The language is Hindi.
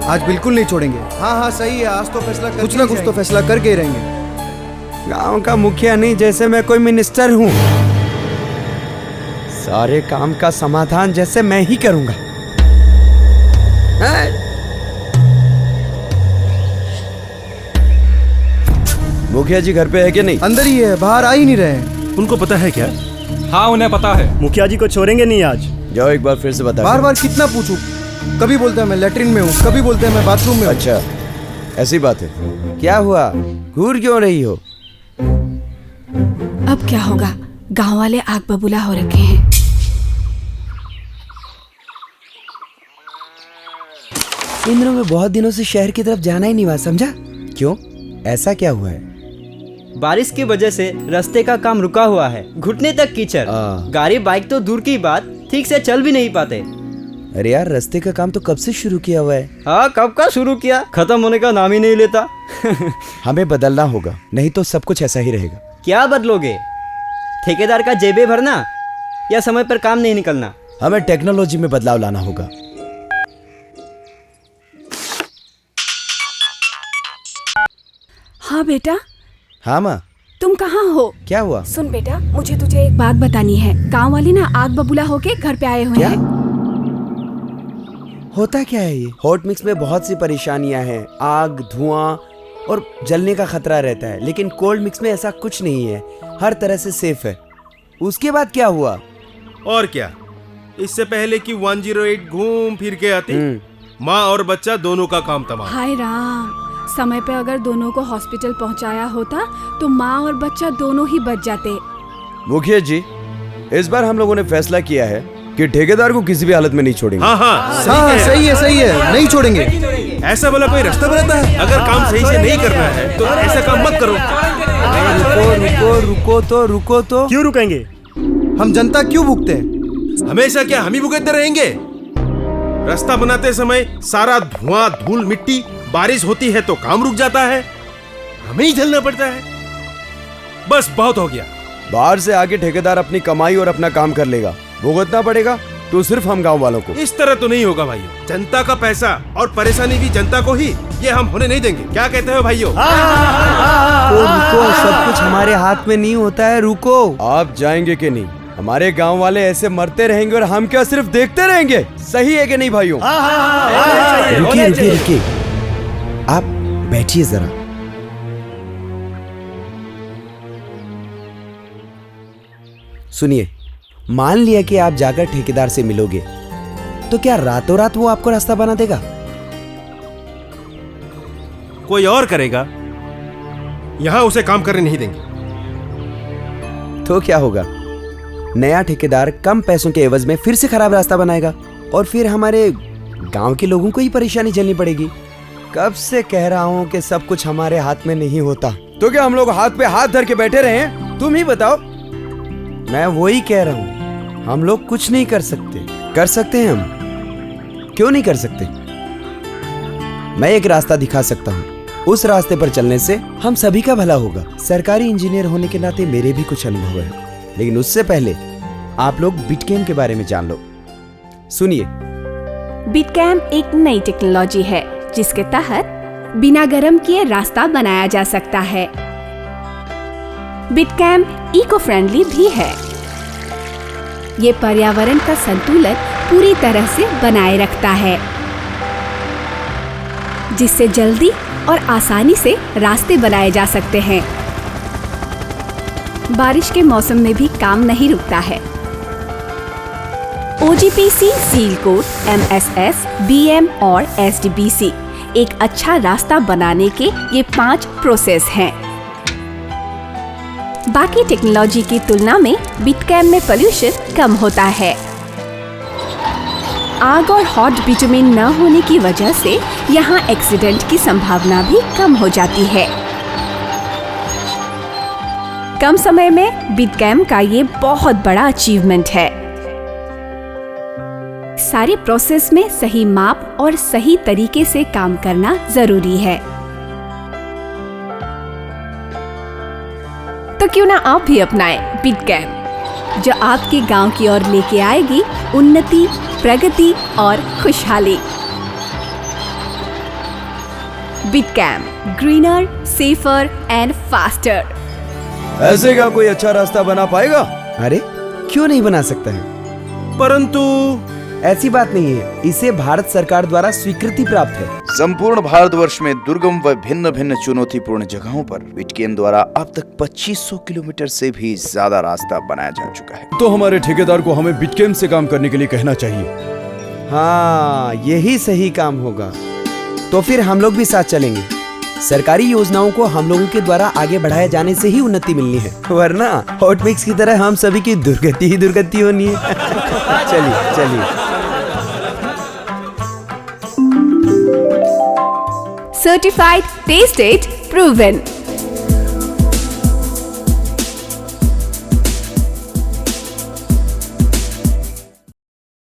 आज बिल्कुल नहीं छोड़ेंगे। हाँ हाँ सही है, आज तो फैसला कुछ ना कुछ तो फैसला करके ही रहेंगे। गांव का मुखिया नहीं जैसे मैं कोई मिनिस्टर हूँ। सारे काम का समाधान जैसे मैं ही करूंगा। मुखिया जी घर पे है कि नहीं? अंदर ही है, बाहर आ ही नहीं रहे हैं। उनको पता है क्या? हाँ उन्हें पता है। मुखिया जी को छोड़ेंगे नहीं आज। जाओ एक बार फिर से बता। बार बार कितना पूछूं? कभी बोलते हैं मैं लेटरिन में हूँ, कभी बोलते हैं मैं बाथरूम में हूँ। अच्छा ऐसी बात है। क्या हुआ, घूर क्यों रही हो? अब क्या होगा, गांव वाले आग बबूला हो रखे हैं। इन दिनों में बहुत दिनों से शहर की तरफ जाना ही नहीं हुआ, समझा? क्यों, ऐसा क्या हुआ है? बारिश की वजह से रास्ते का काम रुका हुआ है, घुटने तक कीचड़। गाड़ी बाइक तो दूर की बात, ठीक से चल भी नहीं पाते। अरे यार, रास्ते का काम तो कब से शुरू किया हुआ है? हाँ कब का शुरू किया, खत्म होने का नाम ही नहीं लेता। हमें बदलना होगा, नहीं तो सब कुछ ऐसा ही रहेगा। क्या बदलोगे? ठेकेदार का जेबे भरना या समय पर काम नहीं निकलना? हमें टेक्नोलॉजी में बदलाव लाना होगा। हाँ बेटा। हाँ माँ। तुम कहाँ हो? क्या हुआ? सुन बेटा, मुझे तुझे एक बात बतानी है। गांव वाले ना आग बबूला होके घर पे आए हुए हैं। होता क्या है ये? हॉट मिक्स में बहुत सी परेशानियां हैं, आग, धुआं और जलने का खतरा रहता है, लेकिन कोल्ड मिक्स में ऐसा कुछ नहीं है, हर तरह से सेफ है। उसके बाद क्या हुआ? और क्या, इससे पहले कि 108 घूम फिर के आती, माँ और बच्चा दोनों का काम तमाम। हाय राम, समय पे अगर दोनों को हॉस्पिटल पहुंचाया होता तो माँ और बच्चा दोनों ही बच जाते। मुखिया जी, इस बार हम लोगों ने फैसला किया है कि ठेकेदार को किसी भी हालत में नहीं छोड़ेंगे। हाँ हाँ सही है, नहीं छोड़ेंगे। ऐसा वाला कोई रास्ता बनाता है? अगर काम सही से नहीं करना है तो ऐसा काम मत करो। रुको तो। क्यों रुकेंगे? हम जनता क्यों भुगते हैं? हमेशा क्या हम ही भुगतते रहेंगे? रास्ता बनाते समय सारा धुआं, धूल, मिट्टी, बारिश होती है तो काम रुक जाता है, हमें ही झेलना पड़ता है। बस बहुत हो गया। बाहर से आके ठेकेदार अपनी कमाई और अपना काम कर लेगा, भुगतना पड़ेगा तो सिर्फ हम गांव वालों को। इस तरह तो नहीं होगा भाइयों, जनता का पैसा और परेशानी भी जनता को ही, ये हम होने नहीं देंगे। क्या कहते हो भाइयों? रुको, सब कुछ हमारे हाथ में नहीं होता है, रुको। आप जाएंगे कि नहीं? हमारे गांव वाले ऐसे मरते रहेंगे और हम क्या सिर्फ देखते रहेंगे? सही है कि नहीं भाइयों? रुकिए, आप बैठिए जरा। सुनिए, मान लिया कि आप जाकर ठेकेदार से मिलोगे, तो क्या रातों रात वो आपको रास्ता बना देगा? कोई और करेगा, यहां उसे काम करने नहीं देंगे। तो क्या होगा? नया ठेकेदार कम पैसों के एवज में फिर से खराब रास्ता बनाएगा और फिर हमारे गांव के लोगों को ही परेशानी झेलनी पड़ेगी। कब से कह रहा हूं कि सब कुछ हमारे हाथ में नहीं होता, तो क्या हम लोग हाथ पे हाथ धर के बैठे रहे हैं? तुम ही बताओ। मैं वही कह रहा हूं, हम लोग कुछ नहीं कर सकते। कर सकते हैं हम, क्यों नहीं कर सकते? मैं एक रास्ता दिखा सकता हूं, उस रास्ते पर चलने से हम सभी का भला होगा। सरकारी इंजीनियर होने के नाते मेरे भी कुछ अनुभव है, लेकिन उससे पहले आप लोग बिटकॉइन के बारे में जान लो। सुनिए, बिटकॉइन एक नई टेक्नोलॉजी है जिसके तहत बिना गर्म किए रास्ता बनाया जा सकता है। बिटकॉइन इको फ्रेंडली भी है। ये पर्यावरण का संतुलन पूरी तरह से बनाए रखता है, जिससे जल्दी और आसानी से रास्ते बनाए जा सकते हैं। बारिश के मौसम में भी काम नहीं रुकता है। OGPC, seal code, MSS, BM और SDBC एक अच्छा रास्ता बनाने के ये 5 प्रोसेस हैं। बाकी टेक्नोलॉजी की तुलना में बिटकॉइन में पोल्यूशन कम होता है। आग और हॉट बिटुमेन न होने की वजह से यहाँ एक्सीडेंट की संभावना भी कम हो जाती है। कम समय में बिटकॉइन का ये बहुत बड़ा अचीवमेंट है। सारे प्रोसेस में सही माप और सही तरीके से काम करना जरूरी है। तो क्यों ना आप भी अपनाएं बिटकॉइन, जो आपके गांव की ओर लेके आएगी उन्नति, प्रगति और खुशहाली। बिटकैम, ग्रीनर, सेफर एंड फास्टर। ऐसे क्या कोई अच्छा रास्ता बना पाएगा? अरे क्यों नहीं बना सकता है? परंतु ऐसी बात नहीं है, इसे भारत सरकार द्वारा स्वीकृति प्राप्त है। संपूर्ण भारतवर्ष में दुर्गम व भिन्न भिन्न चुनौतीपूर्ण जगहों पर बिटकैम द्वारा अब तक 2500 किलोमीटर से भी ज्यादा रास्ता बनाया जा चुका है। तो हमारे ठेकेदार को हमें बिटकैम से काम करने के लिए कहना चाहिए। हाँ, यही सही काम होगा। तो फिर हम लोग भी साथ चलेंगे। सरकारी योजनाओं को हम लोगों के द्वारा आगे बढ़ाए जाने से ही उन्नति मिलनी है, वरना हॉट मिक्स की तरह हम सभी की दुर्गति ही दुर्गति होनी है। चलिए चलिए। Certified, tasted, proven.